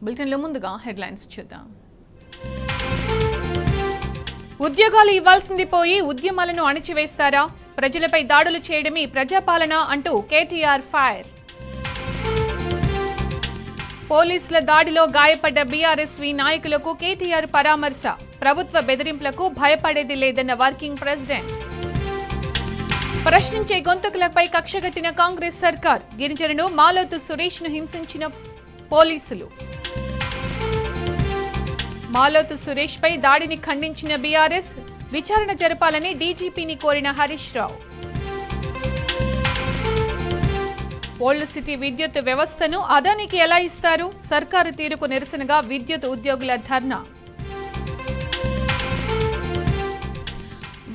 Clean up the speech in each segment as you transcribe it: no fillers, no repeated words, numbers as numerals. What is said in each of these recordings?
బులెటిన్లో ముందుగా హెడ్లైన్స్ చూద్దాం. ఉద్యోగాలు ఇవ్వాల్సింది పోయి ఉద్యమాలను అణిచివేస్తారా? ప్రజలపై దాడులు చేయడమే ప్రజాపాలన అంటూ కేటీఆర్ ఫైర్. పోలీసుల దాడిలో గాయపడ్డ బీఆర్ఎస్వి నాయకులకు కేటీఆర్ పరామర్శ. ప్రభుత్వ బెదిరింపులకు భయపడేది లేదన్న వర్కింగ్ ప్రెసిడెంట్. ప్రశ్నించే గొంతుకులపై కక్షగట్టిన కాంగ్రెస్ సర్కార్. గిరిజనుడు మాలోతు సురేష్ను హింసించిన పోలీసులు. మాలోతు సురేష్ పై దాడిని ఖండించిన బీఆర్ఎస్. విచారణ జరపాలని డీజీపీని కోరిన హరీష్ రావు. ఓల్డ్ సిటీ విద్యుత్ వ్యవస్థను అదానికి ఎలా ఇస్తారు? సర్కారు తీరుకు నిరసనగా విద్యుత్ ఉద్యోగుల ధర్నా.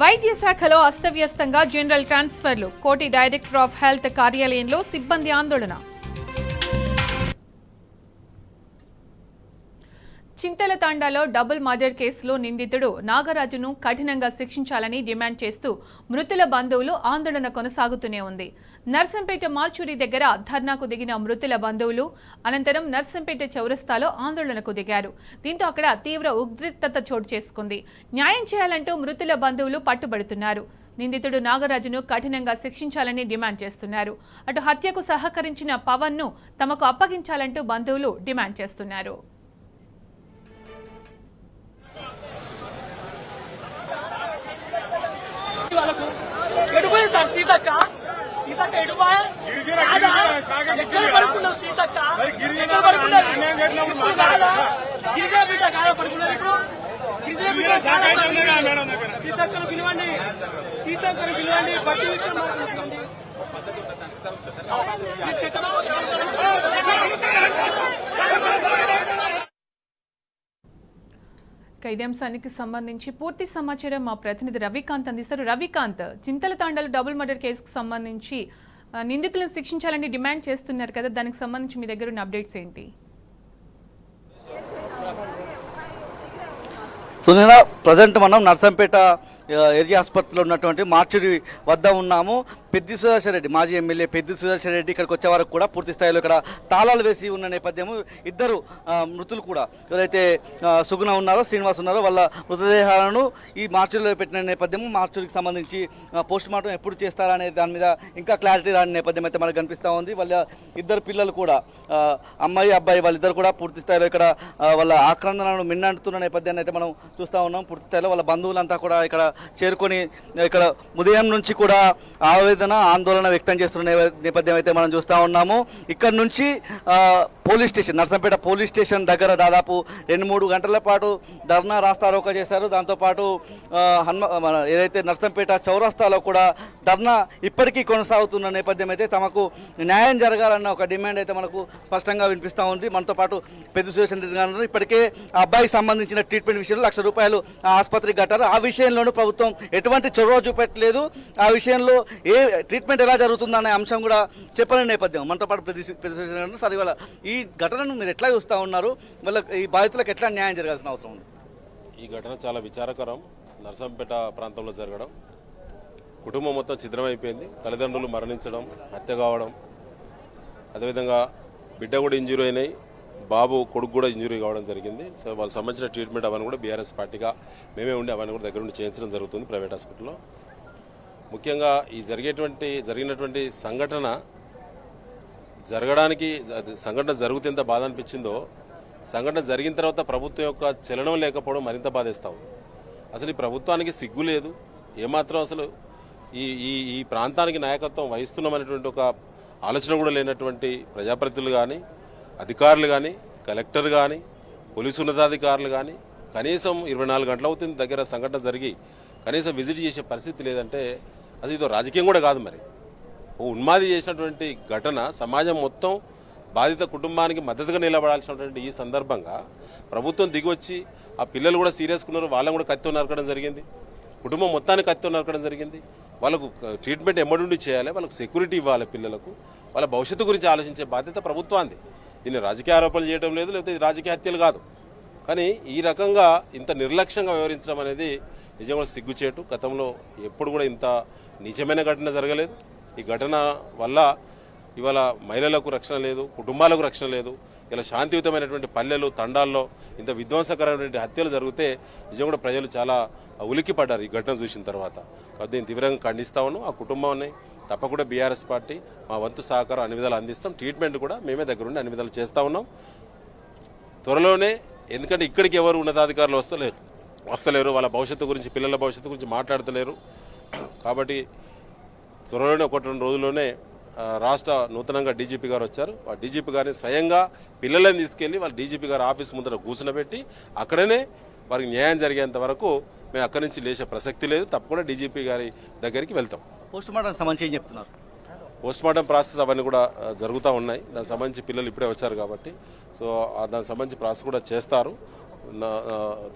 వైద్య శాఖలో అస్తవ్యస్తంగా జనరల్ ట్రాన్స్ఫర్లు. కోటి డైరెక్టర్ ఆఫ్ హెల్త్ కార్యాలయంలో సిబ్బంది ఆందోళన. చింతలతాండాలో డబుల్ మర్డర్ కేసులో నిందితుడు నాగరాజును కఠినంగా శిక్షించాలని డిమాండ్ చేస్తూ మృతుల బంధువులు ఆందోళన కొనసాగుతూనే ఉంది. నర్సంపేట మార్చూరి దగ్గర ధర్నాకు దిగిన మృతుల బంధువులు అనంతరం నర్సంపేట చౌరస్తాలో ఆందోళనకు దిగారు. దీంతో అక్కడ తీవ్ర ఉద్రిక్తత చోటు చేసుకుంది. న్యాయం చేయాలంటూ మృతుల బంధువులు పట్టుబడుతున్నారు. నిందితుడు నాగరాజును కఠినంగా శిక్షించాలని డిమాండ్ చేస్తున్నారు. అటు హత్యకు సహకరించిన పవన్ను తమకు అప్పగించాలంటూ బంధువులు డిమాండ్ చేస్తున్నారు. సార్ సీతక్క సీతక్క ఎడుపాయ ఎక్కడ పడుకున్నావు? సీతక్క ఎక్కడ పడుకున్నారు? ఇప్పుడు కాదా గిరిజన బిడ్డ కాదా పడుకున్నారు? ఇప్పుడు గిరిజన బిడ్డ సీతక్కను పిలవండి, సీతక్కను పిలవండి. బట్టి విక్రమార్కండి ఇదే అంశానికి సంబంధించి పూర్తి సమాచారం మా ప్రతినిధి రవికాంత్ అందిస్తారు. రవికాంత్, చింతలతాండలో డబుల్ మర్డర్ కేసుకు సంబంధించి నిందితులను శిక్షించాలని డిమాండ్ చేస్తున్నారు కదా, దానికి సంబంధించి మీ దగ్గర ఉన్న అప్డేట్స్ ఏంటి? సునీల, ప్రజెంట్ మనం నర్సంపేట ఏరియా ఆసుపత్రిలో ఉన్నటువంటి మార్చురి వద్ద ఉన్నాము. పెద్ది సుదర్శన్ రెడ్డి, మాజీ ఎమ్మెల్యే పెద్ది సుదర్శన్ రెడ్డి ఇక్కడికి వచ్చే వరకు కూడా పూర్తి స్థాయిలో ఇక్కడ తాళాలు వేసి ఉన్న నేపథ్యము. ఇద్దరు మృతులు కూడా ఎవరైతే సుగుణ ఉన్నారో, శ్రీనివాస్ ఉన్నారో, వాళ్ళ మృతదేహాలను ఈ మార్చురిలో పెట్టిన నేపథ్యము. మార్చురికి సంబంధించి పోస్ట్ మార్టం ఎప్పుడు చేస్తారా అనే దాని మీద ఇంకా క్లారిటీ రాని నేపథ్యం అయితే మనకు కనిపిస్తూ ఉంది. వాళ్ళ ఇద్దరు పిల్లలు కూడా, అమ్మాయి అబ్బాయి, వాళ్ళిద్దరు కూడా పూర్తి స్థాయిలో ఇక్కడ వాళ్ళ ఆక్రందనను మిన్నంటున్న నేపథ్యాన్ని అయితే మనం చూస్తూ ఉన్నాం. పూర్తి స్థాయిలో వాళ్ళ బంధువులంతా కూడా ఇక్కడ చేరుకొని ఇక్కడ ఉదయం నుంచి కూడా ఆందోళన వ్యక్తం చేస్తున్న నేపథ్యం అయితే మనం చూస్తూ ఉన్నాము. ఇక్కడ నుంచి police station, Narsampet police station దగ్గర దాదాపు 2-3 గంటల పాటు ధర్నా రాస్తారోకో చేశారు. దాంతోపాటు ఏదైతే నర్సంపేట చౌరస్తాలో కూడా ధర్నా ఇప్పటికీ కొనసాగుతున్న నేపథ్యం అయితే తమకు న్యాయం జరగాలన్న ఒక డిమాండ్ అయితే మనకు స్పష్టంగా వినిపిస్తూ ఉంది. మనతో పాటు పెద్ద సుదర్శన్ రెడ్డి గారు ఇప్పటికే ఆ అబ్బాయికి సంబంధించిన ట్రీట్మెంట్ విషయంలో ₹1,00,000 ఆసుపత్రికి కట్టారు. ఆ విషయంలోనూ ప్రభుత్వం ఎటువంటి చొరవ చూపెట్టలేదు. ఆ విషయంలో ఏ ట్రీట్మెంట్ ఎలా జరుగుతుందనే అంశం కూడా చెప్పని నేపథ్యం. మనతో పాటు ప్రతి సరే వాళ్ళ ఈ ఘటనను మీరు ఎట్లా చూస్తూ ఉన్నారు? వాళ్ళ ఈ బాధితులకు ఎట్లా న్యాయం జరగాల్సిన అవసరం ఉంది? ఈ ఘటన చాలా విచారకరం. నర్సంపేట ప్రాంతంలో జరగడం, కుటుంబం మొత్తం ఛిద్రమైపోయింది. తల్లిదండ్రులు మరణించడం, హత్య కావడం, అదేవిధంగా బిడ్డ కూడా ఇంజూరీ అయినాయి, బాబు కొడుకు కూడా ఇంజూరీ కావడం జరిగింది. సో వాళ్ళకి సంబంధించిన ట్రీట్మెంట్ అవన్నీ కూడా బీఆర్ఎస్ పార్టీగా మేమే ఉండి అవన్నీ కూడా దగ్గర ఉండి చేయించడం జరుగుతుంది ప్రైవేట్ హాస్పిటల్లో. ముఖ్యంగా ఈ జరిగినటువంటి సంఘటన సంఘటన జరిగితే ఎంత బాధ అనిపించిందో, సంఘటన జరిగిన తర్వాత ప్రభుత్వం యొక్క చలనం లేకపోవడం మరింత బాధేస్తా ఉంది. అసలు ఈ ప్రభుత్వానికి సిగ్గు లేదు ఏమాత్రం. అసలు ఈ ప్రాంతానికి నాయకత్వం వహిస్తున్నామనేటువంటి ఒక ఆలోచన కూడా లేనటువంటి ప్రజాప్రతినిధులు కానీ, అధికారులు కానీ, కలెక్టర్ కానీ, పోలీసు ఉన్నతాధికారులు కానీ కనీసం 24 గంటలు అవుతుంది దగ్గర సంఘటన జరిగి కనీసం విజిట్ చేసే పరిస్థితి లేదంటే అది ఇదో రాజకీయం కూడా కాదు. మరి ఓ ఉన్మాది చేసినటువంటి ఘటన సమాజం మొత్తం బాధిత కుటుంబానికి మద్దతుగా నిలబడాల్సినటువంటి ఈ సందర్భంగా ప్రభుత్వం దిగొచ్చి ఆ పిల్లలు కూడా సీరియస్గా వాళ్ళని కూడా కత్తి నరకడం జరిగింది, కుటుంబం మొత్తానికి కత్తి నరకడం జరిగింది. వాళ్ళకు ట్రీట్మెంట్ ఎమ్మడుండి చేయాలి, వాళ్ళకు సెక్యూరిటీ ఇవ్వాలి, పిల్లలకు వాళ్ళ భవిష్యత్తు గురించి ఆలోచించే బాధ్యత ప్రభుత్వానికి. దీన్ని రాజకీయ ఆరోపణలు చేయడం లేదు, లేకపోతే ఇది రాజకీయ హత్యలు కాదు. కానీ ఈ రకంగా ఇంత నిర్లక్ష్యంగా వ్యవహరించడం అనేది నిజంగా సిగ్గుచేటు. గతంలో ఎప్పుడు కూడా ఇంత నీచమైన ఘటన జరగలేదు. ఈ ఘటన వల్ల ఇవాళ మహిళలకు రక్షణ లేదు, కుటుంబాలకు రక్షణ లేదు, ఇలా శాంతియుతమైనటువంటి పల్లెలు తండాల్లో ఇంత విధ్వంసకరమైనటువంటి హత్యలు జరిగితే నిజంగా కూడా ప్రజలు చాలా ఉలిక్కి పడ్డారు ఈ ఘటన చూసిన తర్వాత. కాబట్టి దీన్ని తీవ్రంగా ఖండిస్తా ఉన్నాం. ఆ కుటుంబాన్ని తప్పకుండా బీఆర్ఎస్ పార్టీ మా వంతు సహకారం అన్ని విధాలు అందిస్తాం. ట్రీట్మెంట్ కూడా మేమే దగ్గరుండి అన్ని విధాలు చేస్తూ ఉన్నాం. త్వరలోనే, ఎందుకంటే ఇక్కడికి ఎవరు ఉన్నతాధికారులు వస్తలేరు, వాళ్ళ భవిష్యత్తు గురించి, పిల్లల భవిష్యత్తు గురించి మాట్లాడతలేరు. కాబట్టి త్వరలోనే 1-2 రోజుల్లోనే రాష్ట్ర నూతనంగా డీజీపీ గారు వచ్చారు. ఆ డీజీపీ గారిని స్వయంగా పిల్లలను తీసుకెళ్లి వాళ్ళ డీజీపీ గారు ఆఫీస్ ముందర కూర్చునబెట్టి అక్కడనే వారికి న్యాయం జరిగేంత వరకు మేము అక్కడి నుంచి లేచే ప్రసక్తి లేదు. తప్పకుండా డీజీపీ గారి దగ్గరికి వెళ్తాం. పోస్ట్ మార్టం సంబంధించి ఏం చెప్తున్నారు? పోస్ట్ మార్టం ప్రాసెస్ అవన్నీ కూడా జరుగుతూ ఉన్నాయి. దానికి సంబంధించి పిల్లలు ఇప్పుడే వచ్చారు కాబట్టి సో దానికి సంబంధించి ప్రాసెస్ కూడా చేస్తారు.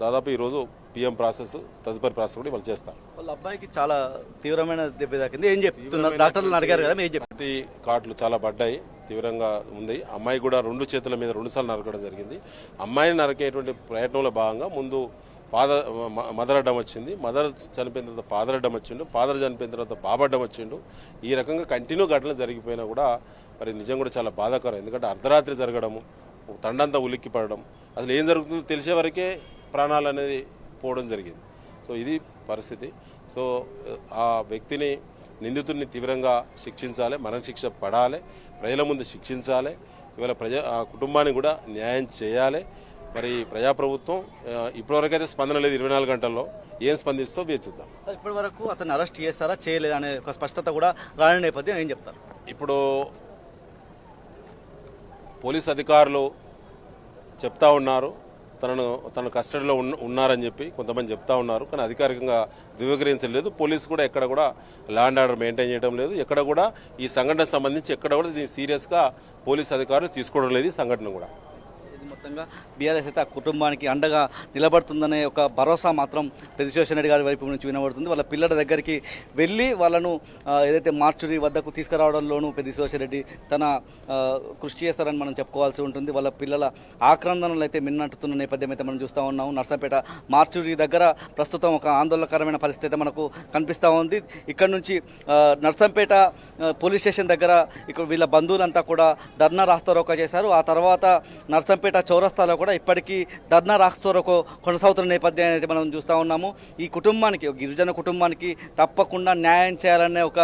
దాదాపు ఈరోజు పిఎం ప్రాసెస్, తదుపరి ప్రాసెస్ కూడా వాళ్ళు చేస్తారు. వాళ్ళ అబ్బాయికి చాలా తీవ్రమైన దెబ్బ తాకింది. ఏం చెప్తున్నారు? డాక్టర్లు అడిగారు కదా, ఏం చెప్పి కాట్లు చాలా పడ్డాయి, తీవ్రంగా ఉంది. అమ్మాయి కూడా 2 చేతుల మీద 2 సార్లు నరకడం జరిగింది. అమ్మాయిని నరికేటువంటి ప్రయత్నంలో భాగంగా ముందు మదర్ అడ్డం వచ్చింది, మదర్ చనిపోయిన తర్వాత ఫాదర్ అడ్డం వచ్చిండు, ఫాదర్ చనిపోయిన తర్వాత బాబు అడ్డం వచ్చిండు. ఈ రకంగా కంటిన్యూ ఘటనలు జరిగిపోయినా కూడా మరి నిజం కూడా చాలా బాధాకరం. ఎందుకంటే అర్ధరాత్రి జరగడము, తండంతా ఉలిక్కి పడడం, అసలు ఏం జరుగుతుందో తెలిసే వరకే ప్రాణాలు అనేది పోవడం జరిగింది. సో ఇది పరిస్థితి. సో ఆ వ్యక్తిని, నిందితుడిని తీవ్రంగా శిక్షించాలి, మరణశిక్ష పడాలి, ప్రజల ముందు శిక్షించాలి. ఇవాళ ఆ కుటుంబానికి కూడా న్యాయం చేయాలి. మరి ప్రజాప్రభుత్వం ఇప్పటివరకైతే స్పందన లేదు. 24 గంటల్లో ఏం స్పందిస్తో వేచి చూద్దాం. ఇప్పటి వరకు అతను అరెస్ట్ చేస్తారా చేయలేదా అనే ఒక స్పష్టత కూడా రాని నేపథ్యం ఏం చెప్తారు? ఇప్పుడు పోలీస్ అధికారులు చెప్తా ఉన్నారు, తన కస్టడీలో ఉన్నారని చెప్పి కొంతమంది చెప్తా ఉన్నారు. కానీ అధికారికంగా ధృవీకరించలేదు. పోలీసు కూడా ఎక్కడ కూడా లా అండ్ ఆర్డర్ మెయింటైన్ చేయడం లేదు. ఎక్కడ కూడా ఈ సంఘటనకు సంబంధించి ఎక్కడ కూడా దీన్ని సీరియస్గా పోలీస్ అధికారులు తీసుకోవడం లేదు. ఈ సంఘటన కూడా మొత్తంగా బీఆర్ఎస్ అయితే ఆ కుటుంబానికి అండగా నిలబడుతుందనే ఒక భరోసా మాత్రం పెద్దిశివశరణ్ రెడ్డి గారి వైపు నుంచి వినబడుతుంది. వాళ్ళ పిల్లల దగ్గరికి వెళ్ళి వాళ్ళను ఏదైతే మార్చురీ వద్దకు తీసుకురావడంలోనూ పెద్దిశివశరణ్ రెడ్డి తన కృషి చేస్తారని మనం చెప్పుకోవాల్సి ఉంటుంది. వాళ్ళ పిల్లల ఆక్రందనలు అయితే మిన్నట్టుతున్న నేపథ్యం అయితే మనం చూస్తూ ఉన్నాము. నర్సంపేట మార్చురీ దగ్గర ప్రస్తుతం ఒక ఆందోళనకరమైన పరిస్థితి అయితే మనకు కనిపిస్తూ ఉంది. ఇక్కడ నుంచి నర్సంపేట పోలీస్ స్టేషన్ దగ్గర ఇక్కడ వీళ్ళ బంధువులంతా కూడా ధర్నా రాస్తారోకా చేశారు. ఆ తర్వాత నర్సంపేట చౌరస్తాలో కూడా ఇప్పటికీ ధర్నా రాస్తారోకో కొనసాగుతున్న నేపథ్యాన్ని అయితే మనం చూస్తూ ఉన్నాము. ఈ కుటుంబానికి, గిరిజన కుటుంబానికి తప్పకుండా న్యాయం చేయాలనే ఒక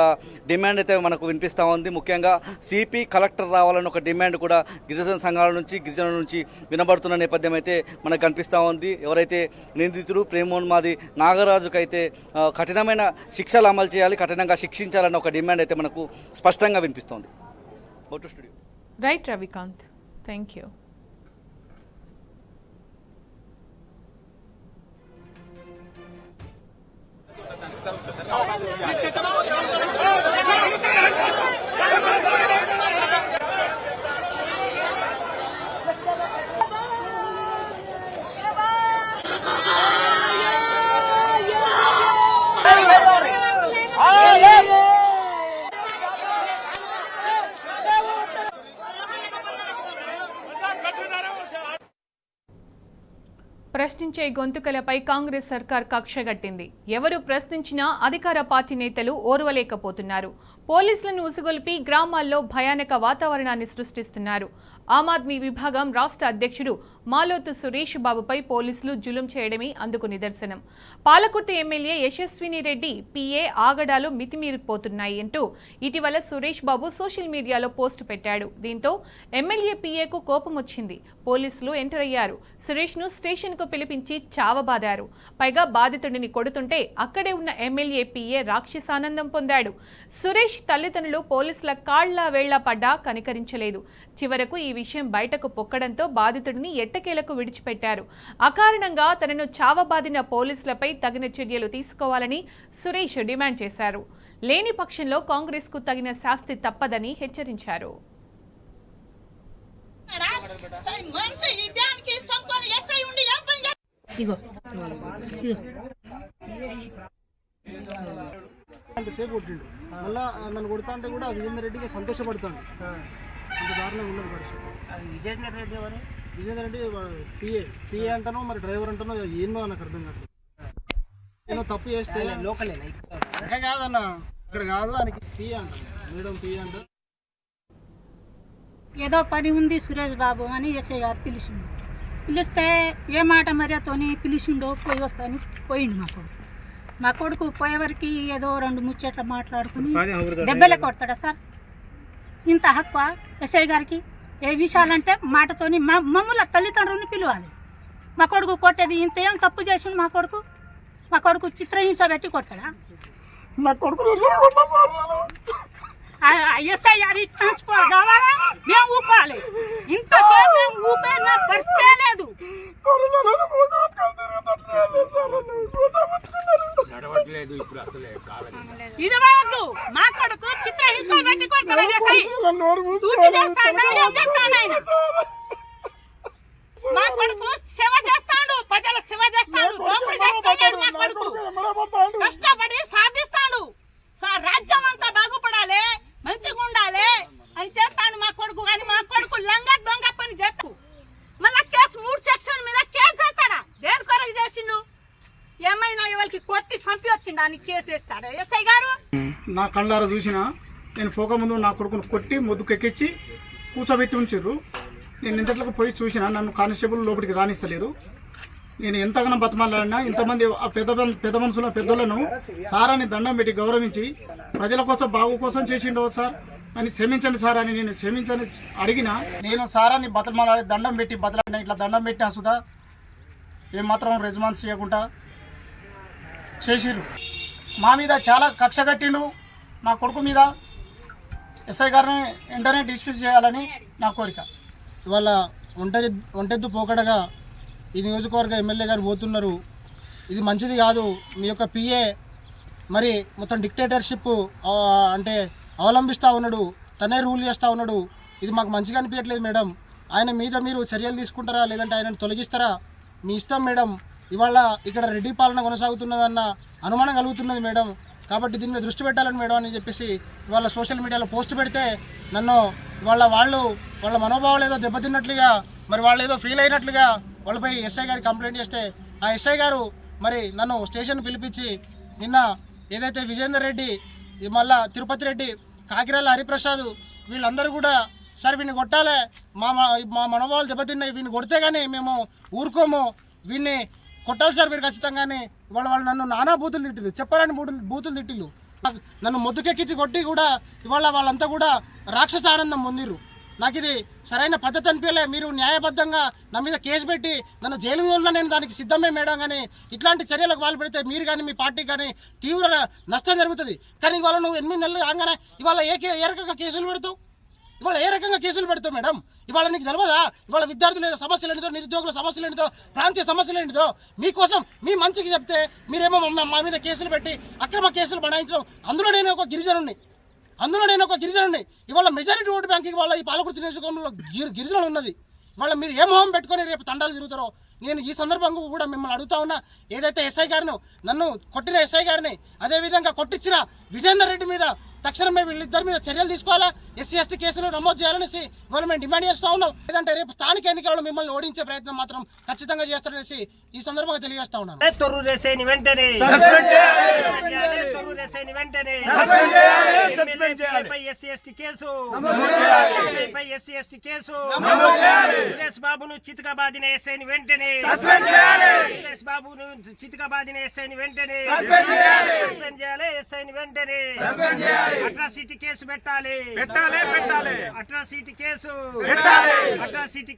డిమాండ్ అయితే మనకు వినిపిస్తూ ఉంది. ముఖ్యంగా సిపి, కలెక్టర్ రావాలన్న ఒక డిమాండ్ కూడా గిరిజన సంఘాల నుంచి, గిరిజనుల నుంచి వినబడుతున్న నేపథ్యం అయితే మనకు కనిపిస్తూ ఉంది. ఎవరైతే నిందితుడు ప్రేమోన్మాది నాగరాజుకైతే కఠినమైన శిక్షలు అమలు చేయాలి, కఠినంగా శిక్షించాలన్న ఒక డిమాండ్ అయితే మనకు స్పష్టంగా వినిపిస్తోంది. Studio right Ravikanth, thank you. ప్రశ్నించే గొంతుకలపై కాంగ్రెస్ సర్కార్ కక్షగట్టింది. ఎవరు ప్రశ్నించినా అధికార పార్టీ నేతలు ఓర్వలేకపోతున్నారు. పోలీసులను ఉసుగొల్పి గ్రామాల్లో భయానక వాతావరణాన్ని సృష్టిస్తున్నారు. ఆమ్ ఆద్మీ విభాగం రాష్ట్ర అధ్యక్షుడు మాలోతు సురేష్ బాబుపై పోలీసులు జులుం చేయడమే అందుకు నిదర్శనం. పాలకుర్తి ఎమ్మెల్యే యశస్విని రెడ్డి పిఏ ఆగడాలు మితిమీరిపోతున్నాయి అంటూ ఇటీవల సురేష్ బాబు సోషల్ మీడియాలో పోస్టు పెట్టాడు. దీంతో ఎమ్మెల్యే పిఏకు కోపం వచ్చింది. పోలీసులు ఎంటర్ అయ్యారు. సురేష్ను స్టేషన్కు పిలిపించి చావబాదారు. పైగా బాధితుడిని కొడుతుంటే అక్కడే ఉన్న ఎమ్మెల్యే పిఏ రాక్షసానందం పొందాడు. సురేష్ తల్లిదండ్రులు పోలీసుల కాళ్ల వేళ్ల పడ్డా కనికరించలేదు. చివరకు ఈ విషయం బయటకు పొక్కడంతో బాధితుడిని ఎట్టకేలకు విడిచిపెట్టారు. అకారణంగా తనను చావబాదిన పోలీసులపై తగిన చర్యలు తీసుకోవాలని సురేష్ డిమాండ్ చేశారు. లేని పక్షంలో కాంగ్రెస్కు తగిన శాస్తి తప్పదని హెచ్చరించారు. అంతసేపు కొట్టిండు. మళ్ళా నన్ను కొడతా అంటే కూడా విజేందర్ రెడ్డికి సంతోషపడుతుంది. అంత దారుణంగా ఉన్నది పరిస్థితి. విజేందర్ రెడ్డి పిఏ అంటానో మరి డ్రైవర్ అంటానో ఏందో నాకు అర్థం కాదు. నేను తప్పు చేస్తే కాదన్న, ఇక్కడ కాదు, ఆయనకి పిఏ అంటాను, మేడం పిఏ అంట. ఏదో పని ఉంది సురేష్ బాబు అని ఎస్ఐ గారు పిలిచిండు. పిలిస్తే ఏ మాట మర్యాదతోని పిలిచిండో పోయి వస్తాను పోయిండు. మా కొడుకు పోయేవరకు ఏదో 2 ముచ్చట్లు మాట్లాడుకుని దెబ్బలే కొడతాడా సార్? ఇంత హక్కు ఎస్ఐ గారికి? ఏ విషయాలంటే మాటతోని మమ్మల్ని తల్లిదండ్రులని పిలవాలి. మా కొడుకు కొట్టేది ఇంత ఏం తప్పు చేసిండు? మా కొడుకు చిత్రహింస పెట్టి కొట్టాడా? నా కొడుకు ఎస్ఐ గారి ట్రాన్స్పోర్ట్ కావాలా? మేము ఊపాలి. ఇంతసేపు మేము ఊపే నా పరిస్థితే లేదు. ఇదివరకు మా కొడుకు చిత్రహింస పెట్టి కొడతాడు ఎస్ఐ. డ్యూటీ చేస్తాడా? ఏం చేస్తాడు ఆయన? మా కొడుకు సేవ చేస్తాడు, ప్రజల సేవ చేస్తాడు, దోపిడీ చేస్తాడు. మా కొడుకు కష్టపడి సాధిస్తాడు. రాజ్యం అంతా బాగుపడాలి, మంచిగా ఉండాలి అని చేస్తాడు మా కొడుకు. కానీ మా కొడుకు లంగ దొంగ పని చేస్తాడు. మళ్ళా కేసు 3 సెక్షన్ మీద కేసు చేస్తాడా? దేని కొరకు చేసిండు? ఏమైనా ఎవరికి కొట్టి చంపి వచ్చిండు అని కేసు వేస్తాడా ఎస్ఐ గారు? నా కళ్ళారా చూసిన నేను పోక ముందు నా కొడుకును కొట్టి ముద్దుకెక్కించి కూర్చోబెట్టి ఉంచారు. నేను ఇంతట్లోకి పోయి చూసిన, నన్ను కానిస్టేబుల్ లోపలికి రాణిస్తలేరు. నేను ఎంతగానో బతమాలన్నా ఇంతమంది ఆ పెద్ద మనుషుల పెద్దలను సారాన్ని దండం పెట్టి గౌరవించి ప్రజల కోసం బాగు కోసం చేసిండో సార్ అని క్షమించండి సార్ అని నేను క్షమించని అడిగిన. నేను సారాన్ని బతమాలాడి దండం పెట్టి బతలాడిన, ఇట్లా దండం పెట్టినా సుధా ఏమాత్రం రెస్పాన్స్ చేయకుండా చేసిర్రు. మా మీద చాలా కక్ష కట్టిండు. మా కొడుకు మీద ఎస్ఐ గారిని వెంటనే డిస్మిస్ చేయాలని నా కోరిక. ఇవాళ ఒంటెద్దు పోకడగా ఈ నియోజకవర్గ ఎమ్మెల్యే గారు పోతున్నారు. ఇది మంచిది కాదు. మీ యొక్క పిఏ మరి మొత్తం డిక్టేటర్షిప్ అంటే అవలంబిస్తూ ఉన్నాడు, తనే రూల్ చేస్తూ ఉన్నాడు. ఇది మాకు మంచిగా అనిపించట్లేదు మేడం. ఆయన మీద మీరు చర్యలు తీసుకుంటారా లేదంటే ఆయనను తొలగిస్తారా? మీ ఇష్టం మేడం. ఇవాళ ఇక్కడ రెడ్డి పాలన కొనసాగుతున్నదన్న అనుమానం కలుగుతున్నది మేడం. కాబట్టి దీని మీద దృష్టి పెట్టాలని మేడం అని చెప్పేసి ఇవాళ సోషల్ మీడియాలో పోస్ట్ పెడితే నన్ను ఇవాళ వాళ్ళ మనోభావాలు ఏదో దెబ్బతిన్నట్లుగా, మరి వాళ్ళు ఏదో ఫీల్ అయినట్లుగా వాళ్ళపై ఎస్ఐ గారికి కంప్లైంట్ చేస్తే ఆ ఎస్ఐ గారు మరి నన్ను స్టేషన్ పిలిపించి నిన్న ఏదైతే విజేందర్ రెడ్డి, మళ్ళా తిరుపతి రెడ్డి, కాకిరాల హరిప్రసాద్ వీళ్ళందరూ కూడా సార్ వీడిని కొట్టాలి, మా మనోభావాలు దెబ్బతిన్నాయి, వీడిని కొడితే కానీ మేము ఊరుకోము, వీడిని కొట్టాలి సార్ మీరు ఖచ్చితంగానే. వాళ్ళు నన్ను నానా బూతులు తిట్టిల్లు, చెప్పాలని బూతులు తిట్టిల్లు. నన్ను మొద్దుకెక్కించి కొట్టి కూడా ఇవాళ వాళ్ళంతా కూడా రాక్షస ఆనందం పొందిర్రు. నాకు ఇది సరైన పద్ధతి అనిపించలే. మీరు న్యాయబద్ధంగా నా మీద కేసు పెట్టి నన్ను జైలు వల్ల నేను దానికి సిద్ధమే మేడం. కానీ ఇట్లాంటి చర్యలకు పాల్పడితే మీరు కానీ మీ పార్టీ కానీ తీవ్ర నష్టం జరుగుతుంది. కానీ ఇవాళ నువ్వు 8 నెలలు కాగానే ఇవాళ ఏ రకంగా కేసులు పెడతావు? ఇవాళ ఏ రకంగా కేసులు పెడతావు మేడం? ఇవాళ నీకు తెలియదా ఇవాళ విద్యార్థుల సమస్యలు ఏంటో, నిరుద్యోగుల సమస్యలు ఏంటో, ప్రాంతీయ సమస్యలు ఏంటో? మీకోసం మీ మంచికి చెప్తే మీరేమో మా మీద కేసులు పెట్టి అక్రమ కేసులు బనాయించడం. అందులో నేను ఒక గిరిజనుడిని. ఇవాళ మెజారిటీ ఓటు బ్యాంకింగ్ వాళ్ళ ఈ పాలకుర్తి నియోజకవర్గంలో గిరిజనులు ఉన్నది. ఇవాళ మీరు ఏ మొహం పెట్టుకొని రేపు తండాలు తిరుగుతారో నేను ఈ సందర్భంగా కూడా మిమ్మల్ని అడుగుతా ఉన్నా. ఏదైతే ఎస్ఐ గారిను నన్ను కొట్టిన ఎస్ఐ గారిని అదేవిధంగా కొట్టించిన విజేందర్ రెడ్డి మీద తక్షణమే వీళ్ళిద్దరి మీద చర్యలు తీసుకోవాలా, ఎస్సీ ఎస్టీ కేసులు నమోదు చేయాలనేసి గవర్నమెంట్ డిమాండ్ చేస్తూ ఉన్నాం. లేదంటే రేపు స్థానిక ఎన్నికల్లో మిమ్మల్ని ఓడించే ప్రయత్నం మాత్రం ఖచ్చితంగా చేస్తారనేసి ఈ సందర్భంగా తెలియజేస్తా ఉన్నాను. బాబును చితకబాదిన ఎస్ఐని వెంటనే బాబును చితకబాదిన ఎస్ఐని వెంటనే సస్పెండ్ చేయాలి. ఎస్ఐని వెంటనే అట్రాసిటీ కేసు పెట్టాలి. Atrocity case atrocity.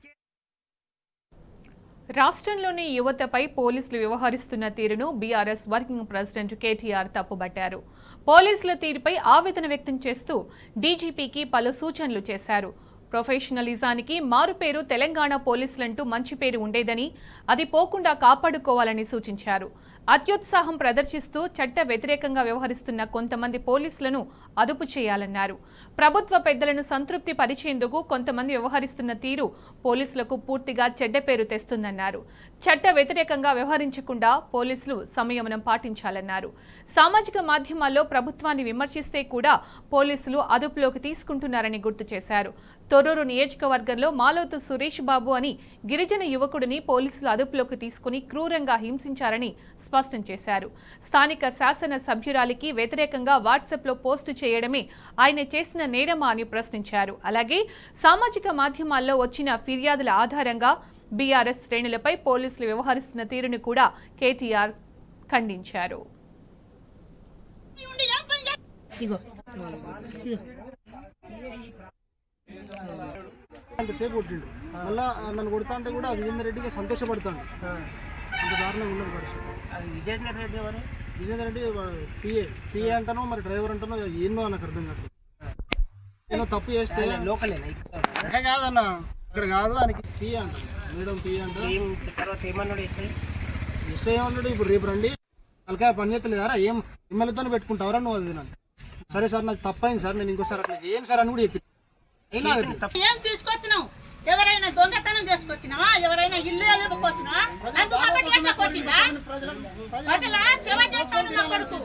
రాష్ట్రంలోని యువతపై పోలీసులు వ్యవహరిస్తున్న తీరును బీఆర్ఎస్ వర్కింగ్ ప్రెసిడెంట్ కేటీఆర్ తప్పుబట్టారు. పోలీసుల తీరుపై ఆవేదన వ్యక్తం చేస్తూ డీజీపీకి పలు సూచనలు చేశారు. ప్రొఫెషనలిజానికి మారుపేరు తెలంగాణ పోలీసులంటూ మంచి పేరు ఉండేదని, అది పోకుండా కాపాడుకోవాలని సూచించారు. అత్యుత్సాహం ప్రదర్శిస్తూ చట్ట వ్యతిరేకంగా వ్యవహరిస్తున్న కొంతమంది పోలీసులను అదుపు చేయాలన్నారు. ప్రభుత్వ పెద్దలను సంతృప్తి పరిచేందుకు కొంతమంది వ్యవహరిస్తున్న తీరు పోలీసులకు పూర్తిగా చెడ్డ పేరు తెస్తుందన్నారు. చట్ట వ్యతిరేకంగా వ్యవహరించకుండా పోలీసులు సంయమనం పాటించాలన్నారు. సామాజిక మాధ్యమాల్లో ప్రభుత్వాన్ని విమర్శిస్తే కూడా పోలీసులు అదుపులోకి తీసుకుంటున్నారని గుర్తు చేశారు. తొర్రూరు నియోజకవర్గంలో మాలోతు సురేష్ బాబు అని గిరిజన యువకుడిని పోలీసులు అదుపులోకి తీసుకుని క్రూరంగా హింసించారని స్పష్టం చేశారు. స్థానిక శాసన సభ్యురాలికి వ్యతిరేకంగా వాట్సాప్లో పోస్టు చేయడమే ఆయన చేసిన నేరమా అని ప్రశ్నించారు. అలాగే సామాజిక మాధ్యమాల్లో వచ్చిన ఫిర్యాదుల ఆధారంగా బీఆర్ఎస్ శ్రేణులపై పోలీసులు వ్యవహరిస్తున్న తీరును కూడా కేటీఆర్ ఖండించారు. అంతసేపు కొట్టిండు, మళ్ళా నన్ను కొడతా అంటే కూడా విజేందర్ రెడ్డిగా సంతోషపడుతాను. అంత దారుణంగా ఉన్నది పరిస్థితి. విజేందర్ రెడ్డి ఎవరు? విజేందర్ రెడ్డి పిఏ అంటానో మరి డ్రైవర్ అంటానో ఏందో నాకు అర్థం కాదు. నేను తప్పు చేస్తే కాదన్న, ఇక్కడ కాదు, ఆయనకి పిఏ అంటాను, మేడం పిఏ అంటారు. తర్వాత ఏమన్నాడు ఎస్ఐ ఏమన్నాడు, ఇప్పుడు రేపు రండి తలకాయ పని చేస్తలేదారా, ఏం ఎమ్మెల్యేతో పెట్టుకుంటావరా నువ్వు, అది నన్ను. సరే సార్ నాకు తప్పైంది సార్, నేను ఇంకోసారి అట్లా చేయను సార్ అని కూడా చెప్పి ఏం తీసుకొచ్చినావు? ఎవరైనా దొంగతనం చేసుకొచ్చినావా? ఎవరైనా ఇల్లు వెళ్ళిపోకొచ్చినావా? అందుకబట్టి ఎట్లా కొట్టిందా? ప్రజల సేవ చేస్తాడు నా కొడుకు,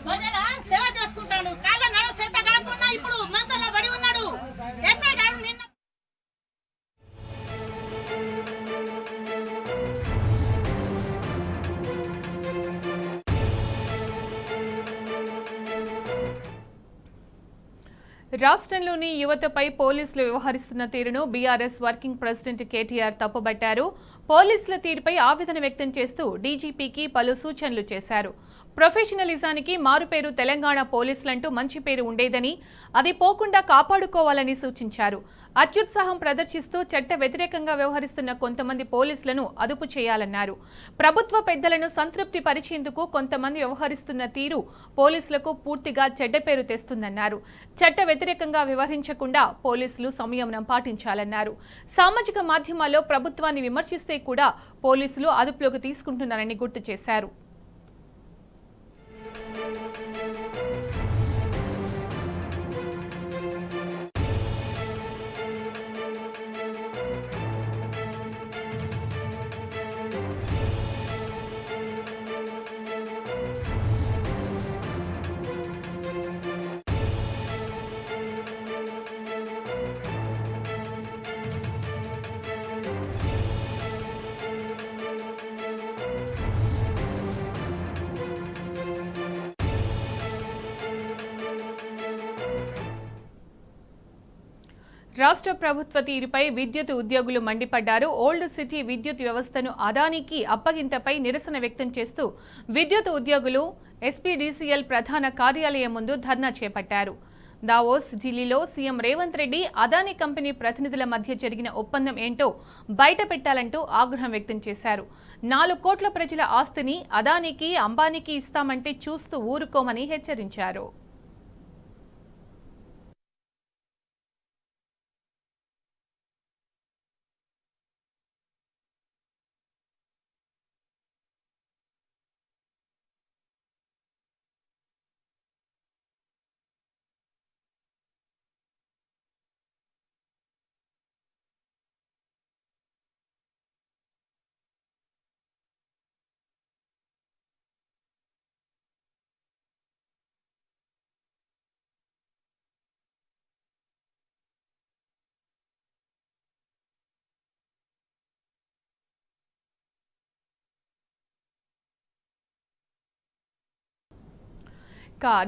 ప్రజల సేవ చేసుకుంటాడు. కాళ్ళ నడువు చేత కాకుండా ఇప్పుడు మంచంలో పడి ఉన్నాడు. ఎస్ఐ గారు నిన్న రాష్ట్రంలోని యువతపై పోలీసులు వ్యవహరిస్తున్న తీరును బీఆర్ఎస్ వర్కింగ్ ప్రెసిడెంట్ కేటీఆర్ తప్పుబట్టారు. పోలీసుల తీరుపై ఆవేదన వ్యక్తం చేస్తూ డీజీపీకి పలు సూచనలు చేశారు. ప్రొఫెషనలిజానికి మారుపేరు తెలంగాణ పోలీసులంటూ మంచి పేరు ఉండేదని, అది పోకుండా కాపాడుకోవాలని సూచించారు. అత్యుత్సాహం ప్రదర్శిస్తూ చట్ట వ్యతిరేకంగా వ్యవహరిస్తున్న కొంతమంది పోలీసులను అదుపు చేయాలన్నారు. ప్రభుత్వ పెద్దలను సంతృప్తి పరిచేందుకు కొంతమంది వ్యవహరిస్తున్న తీరు పోలీసులకు పూర్తిగా చెడ్డ పేరు తెస్తుందన్నారు. చట్ట వ్యతిరేకంగా వ్యవహరించకుండా పోలీసులు సంయమనం పాటించాలన్నారు. సామాజిక మాధ్యమాల్లో ప్రభుత్వాన్ని విమర్శిస్తే కూడా పోలీసులు అదుపులోకి తీసుకుంటున్నారని గుర్తు చేశారు. రాష్ట్ర ప్రభుత్వ తీరుపై విద్యుత్ ఉద్యోగులు మండిపడ్డారు. ఓల్డ్ సిటీ విద్యుత్ వ్యవస్థను అదానికి అప్పగింతపై నిరసన వ్యక్తం చేస్తూ విద్యుత్ ఉద్యోగులు ఎస్పీడీసీఎల్ ప్రధాన కార్యాలయం ముందు ధర్నా చేపట్టారు. దావోస్ ఢిల్లీలో సీఎం రేవంత్ రెడ్డి అదానీ కంపెనీ ప్రతినిధుల మధ్య జరిగిన ఒప్పందం ఏంటో బయట పెట్టాలంటూ ఆగ్రహం వ్యక్తం చేశారు. 4 కోట్ల ప్రజల ఆస్తిని అదానీకి, అంబానీకి ఇస్తామంటే చూస్తూ ఊరుకోమని హెచ్చరించారు.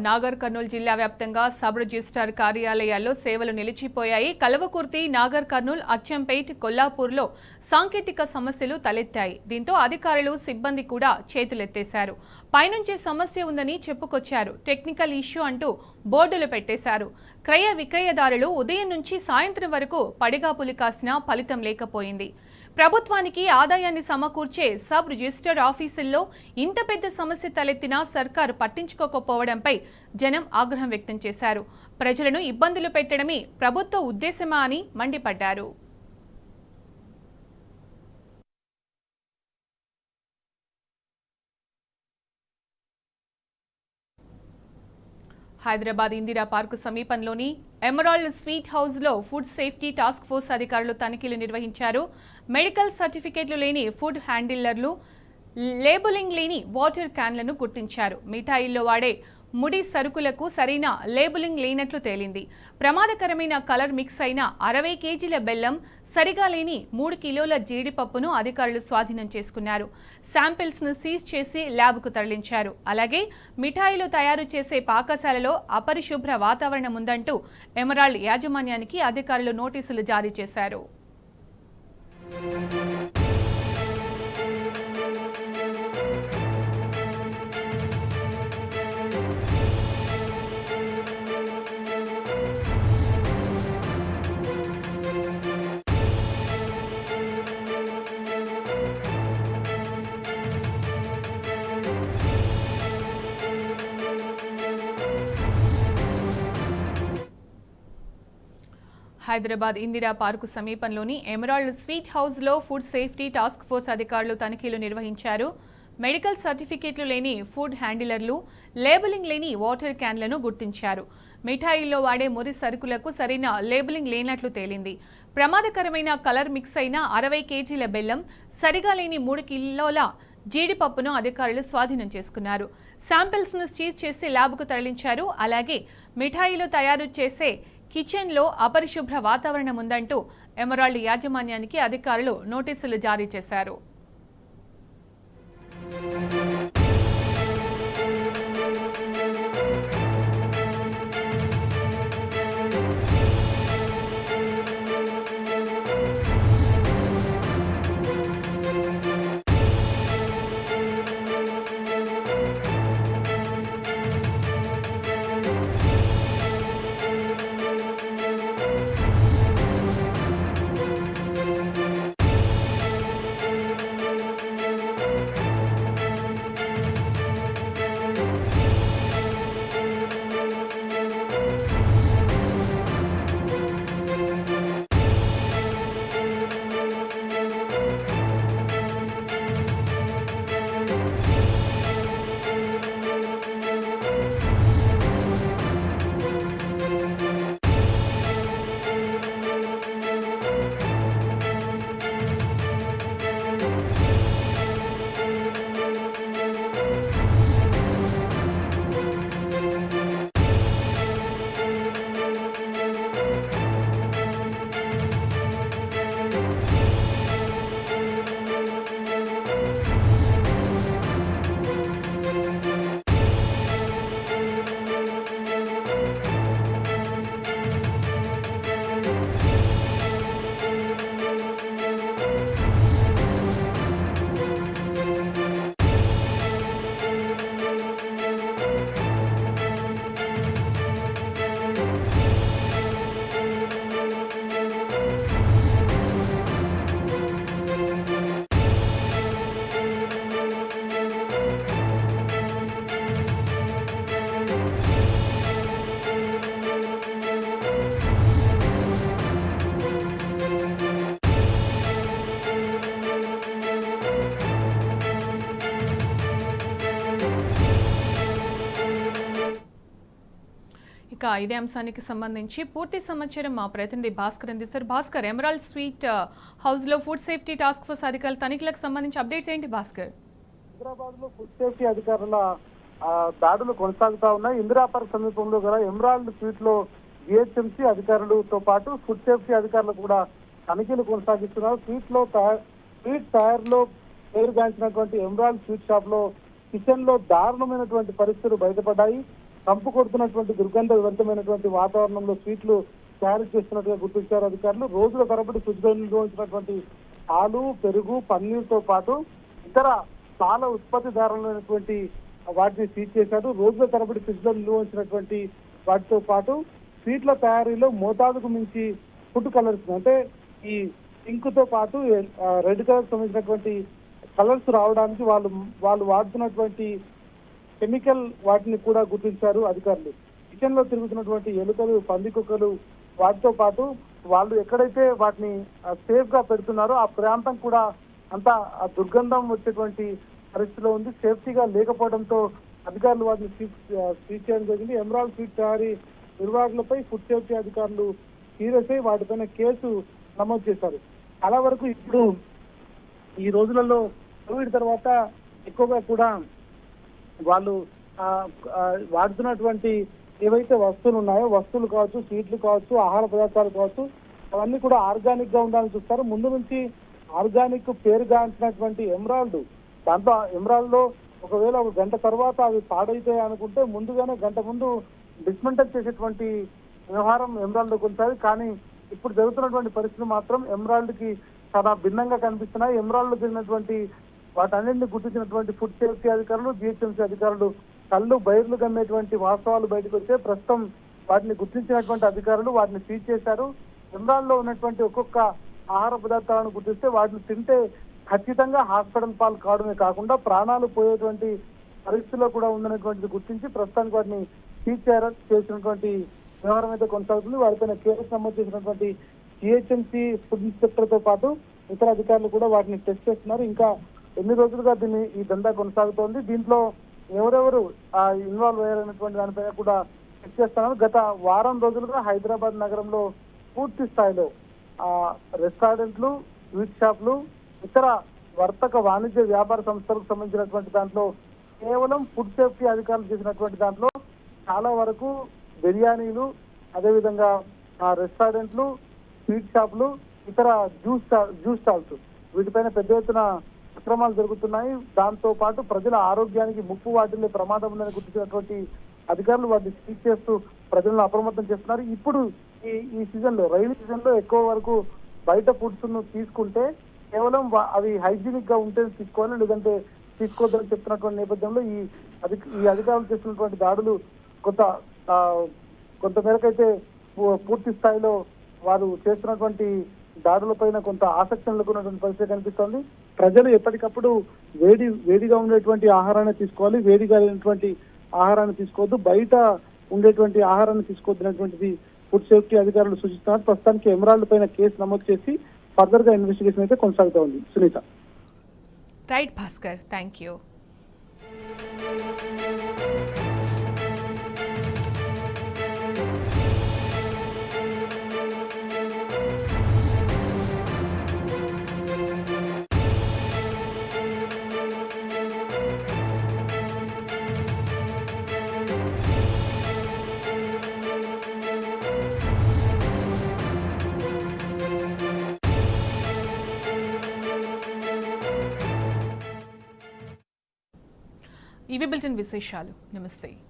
నాగర్ కర్నూలు జిల్లా వ్యాప్తంగా సబ్ రిజిస్ట్రార్ కార్యాలయాల్లో సేవలు నిలిచిపోయాయి. కల్వకుర్తి, నాగర్ కర్నూలు, అచ్చంపేట్, కొల్లాపూర్లో సాంకేతిక సమస్యలు తలెత్తాయి. దీంతో అధికారులు, సిబ్బంది కూడా చేతులెత్తేశారు. పైనుంచే సమస్య ఉందని చెప్పుకొచ్చారు. టెక్నికల్ ఇష్యూ అంటూ బోర్డులు పెట్టేశారు. క్రయ విక్రయదారులు ఉదయం నుంచి సాయంత్రం వరకు పడిగాపులు కాసినా ఫలితం లేకపోయింది. ప్రభుత్వానికి ఆదాయాన్ని సమకూర్చే సబ్ రిజిస్టర్ ఆఫీసుల్లో ఇంత పెద్ద సమస్య తలెత్తినా సర్కారు పట్టించుకోకపోవడంపై జనం ఆగ్రహం వ్యక్తం చేశారు. ప్రజలను ఇబ్బందులు పెట్టడమే ప్రభుత్వ ఉద్దేశమా అని మండిపడ్డారు. హైదరాబాద్ ఇందిరా పార్కు సమీపంలోని ఎమరాల్డ్ స్వీట్ హౌస్లో ఫుడ్ సేఫ్టీ టాస్క్ ఫోర్స్ అధికారులు తనిఖీలు నిర్వహించారు. మెడికల్ సర్టిఫికేట్లు లేని ఫుడ్ హ్యాండిల్లర్లు, లేబులింగ్ లేని వాటర్ క్యాన్లను గుర్తించారు. మిఠాయిల్లో వాడే ముడి సరుకులకు సరైన లేబులింగ్ లేనట్లు తేలింది. ప్రమాదకరమైన కలర్ మిక్స్ అయిన 60 కేజీల బెల్లం, సరిగా లేని 3 కిలోల జీడిపప్పును అధికారులు స్వాధీనం చేసుకున్నారు. శాంపిల్స్ ను సీజ్ చేసి ల్యాబ్కు తరలించారు. అలాగే మిఠాయిలు తయారు చేసే పాకశాలలో అపరిశుభ్ర వాతావరణం ఉందంటూ ఎమరాల్డ్ యాజమాన్యానికి అధికారులు నోటీసులు జారీ చేశారు. హైదరాబాద్ ఇందిరా పార్కు సమీపంలోని ఎమరాల్డ్ స్వీట్ హౌస్లో ఫుడ్ సేఫ్టీ టాస్క్ ఫోర్స్ అధికారులు తనిఖీలు నిర్వహించారు. మెడికల్ సర్టిఫికేట్లు లేని ఫుడ్ హ్యాండిలర్లు, లేబులింగ్ లేని వాటర్ క్యాన్లను గుర్తించారు. మిఠాయిల్లో వాడే మురి సరుకులకు సరైన లేబులింగ్ లేనట్లు తేలింది. ప్రమాదకరమైన కలర్ మిక్స్ అయిన 60 కేజీల బెల్లం, సరిగా లేని 3 కిలోల జీడిపప్పును అధికారులు స్వాధీనం చేసుకున్నారు. శాంపిల్స్ ను సీజ్ చేసి ల్యాబ్కు తరలించారు. అలాగే మిఠాయిలు తయారు చేసే కిచెన్లో అపరిశుభ్ర వాతావరణం ఉందంటూ ఎమరాల్డ్ యాజమాన్యానికి అధికారులు నోటీసులు జారీ చేశారు. ఇక ఇదే అంశానికి సంబంధించి పూర్తి సమాచారం మా ప్రతినిధి భాస్కర్ అందిస్తారు. భాస్కర్, ఎమరాల్డ్ స్వీట్ హౌస్లో ఫుడ్ సేఫ్టీ టాస్క్ ఫోర్స్ అధికారుల తనిఖీలకు సంబంధించి అప్డేట్స్ ఏంటి భాస్కర్? హైదరాబాద్ లో ఫుడ్ సేఫ్టీ అధికారుల దాడులు కొనసాగుతా ఉన్నాయి. ఇందిరా పార్క్ సమీపంలో గల ఎమరాల్డ్ స్వీట్ లో జిహెచ్ఎంసీ అధికారులతో పాటు ఫుడ్ సేఫ్టీ అధికారులు కూడా తనిఖీలు కొనసాగిస్తున్నారు. స్వీట్ తయారులో పేరుగాంచినటువంటి ఎమరాల్డ్ స్వీట్ షాప్ లో కిచెన్ లో దారుణమైనటువంటి పరిస్థితులు బయటపడ్డాయి. కంపు కొడుతున్నటువంటి దుర్గంధవంతమైనటువంటి వాతావరణంలో స్వీట్లు తయారు చేస్తున్నట్టుగా గుర్తించారు అధికారులు. రోజుల తరబడి ఫ్రిడ్జ్ లో నిల్వ ఉంచినటువంటి పాలు, పెరుగు, పన్నీర్తో పాటు ఇతర పాల ఉత్పత్తిదారులైనటువంటి వాటిని సీజ్ చేశారు. రోజుల తరబడి ఫ్రిడ్జ్ లో నిల్వ ఉంచినటువంటి వాటితో పాటు స్వీట్ల తయారీలో మోతాదుకు మించి ఫుడ్ కలర్స్ అంటే ఈ పింక్ తో పాటు రెడ్ కలర్ సంబంధించినటువంటి కలర్స్ రావడానికి వాళ్ళు వాడుతున్నటువంటి కెమికల్ వాటిని కూడా గుర్తించారు అధికారులు. కిచెన్ లో తిరుగుతున్నటువంటి ఎలుకలు, పందికొక్కలు వాటితో పాటు వాళ్ళు ఎక్కడైతే వాటిని సేఫ్ గా పెడుతున్నారో ఆ ప్రాంతం కూడా అంతా దుర్గంధం వచ్చేటువంటి పరిస్థితిలో ఉంది. సేఫ్టీగా లేకపోవడంతో అధికారులు వాటిని సీజ్ చేయడం జరిగింది. ఎమరాల్డ్ స్వీట్ తయారీ నిర్వాహకులపై ఫుడ్ సేఫ్టీ అధికారులు సీరియస్ అయి వాటిపైన కేసు నమోదు చేశారు. చాలా వరకు ఇప్పుడు ఈ రోజులలో కోవిడ్ తర్వాత ఎక్కువగా కూడా వాళ్ళు ఆ, ఆ, వాడుతున్నటువంటి ఏవైతే వస్తువులు ఉన్నాయో వస్తువులు కావచ్చు, స్వీట్లు కావచ్చు, ఆహార పదార్థాలు కావచ్చు, అవన్నీ కూడా ఆర్గానిక్ గా ఉండాలని చూస్తారు. ముందు నుంచి ఆర్గానిక్ పేరుగాంచినటువంటి ఎమరాల్డ్, దాంట్లో ఎమరాల్డ్ లో ఒకవేళ ఒక గంట తర్వాత అవి పాడైతాయి అనుకుంటే ముందుగానే గంట ముందు డిస్మెంటల్ చేసేటువంటి వ్యవహారం ఎమరాల్డ్ కొనసాగి, కానీ ఇప్పుడు జరుగుతున్నటువంటి పరిస్థితులు మాత్రం ఎమరాల్డ్ కి చాలా భిన్నంగా కనిపిస్తున్నాయి. ఎమరాల్డ్ లో జరిగినటువంటి వాటన్నింటిని గుర్తించినటువంటి ఫుడ్ సేఫ్టీ అధికారులు, జిహెచ్ఎంసీ అధికారులు కళ్ళు బయర్లు గమ్మేటువంటి వాస్తవాలు బయటకు వచ్చే ప్రస్తుతం వాటిని గుర్తించినటువంటి అధికారులు వాటిని సీజ్ చేశారు. ఎమరాల్డ్ లో ఉన్నటువంటి ఒక్కొక్క ఆహార పదార్థాలను గుర్తిస్తే వాటిని తింటే ఖచ్చితంగా హాస్పిటల్ పాలు కావడమే కాకుండా ప్రాణాలు పోయేటువంటి పరిస్థితిలో కూడా ఉందనేటువంటిది గుర్తించి ప్రస్తుతానికి వాటిని సీజ్ చేసినటువంటి వ్యవహారం అయితే కొనసాగుతుంది. వారిపైన కేసు నమోదు చేసినటువంటి జిహెచ్ఎంసీ ఫుడ్ ఇన్స్పెక్టర్ తో పాటు ఇతర అధికారులు కూడా వాటిని టెస్ట్ చేస్తున్నారు. ఇంకా ఎన్ని రోజులుగా ఈ దందా కొనసాగుతోంది. దీంట్లో ఎవరెవరు ఇన్వాల్వ్ అయ్యారనేటువంటి దానిపైన కూడా చెక్ చేస్తున్నారు. గత వారం రోజులుగా హైదరాబాద్ నగరంలో పూర్తి స్థాయిలో రెస్టారెంట్లు, స్వీట్ షాప్లు, ఇతర వర్తక వాణిజ్య వ్యాపార సంస్థలకు సంబంధించినటువంటి దాంట్లో కేవలం ఫుడ్ సేఫ్టీ అధికారులు చేసినటువంటి దాంట్లో చాలా వరకు బిర్యానీలు, అదేవిధంగా రెస్టారెంట్లు, స్వీట్ షాపులు, ఇతర జ్యూస్ స్టాల్స్ వీటిపైన పెద్ద ఎత్తున అక్రమాలు జరుగుతున్నాయి. దాంతో పాటు ప్రజల ఆరోగ్యానికి ముప్పు వాటిల్లే ప్రమాదం ఉందని గుర్తించినటువంటి అధికారులు వాటిని సీజ్ చేస్తూ ప్రజలను అప్రమత్తం చేస్తున్నారు. ఇప్పుడు ఈ సీజన్ లో, రైలు సీజన్ లో ఎక్కువ వరకు బయట ఫుడ్స్ ను తీసుకుంటే కేవలం అవి హైజీనిక్ గా ఉంటే తీసుకోవాలి, లేదంటే తీసుకోవద్దని చెప్తున్నటువంటి నేపథ్యంలో ఈ అధికారులు చేస్తున్నటువంటి దాడులు కొంత మేరకైతే పూర్తి స్థాయిలో వారు చేస్తున్నటువంటి దాడులపైన కొంత ఆసక్తి నెలకొన్నటువంటి పరిస్థితి కనిపిస్తోంది. ప్రజలు ఎప్పటికప్పుడు వేడిగా ఉండేటువంటి ఆహారాన్ని తీసుకోవాలి, వేడిగా లేనటువంటి ఆహారాన్ని తీసుకోవద్దు, బయట ఉండేటువంటి ఆహారాన్ని తీసుకోవద్దు అనేటువంటిది ఫుడ్ సేఫ్టీ అధికారులు సూచిస్తున్నారు. ప్రస్తుతానికి ఎమరాల్డ్ పైన కేసు నమోదు చేసి ఫర్దర్ గా ఇన్వెస్టిగేషన్ అయితే కొనసాగుతూ ఉంది. Sunitha. Right Bhaskar, thank you. ఇవి బులెటిన్ విశేషాలు. నమస్తే.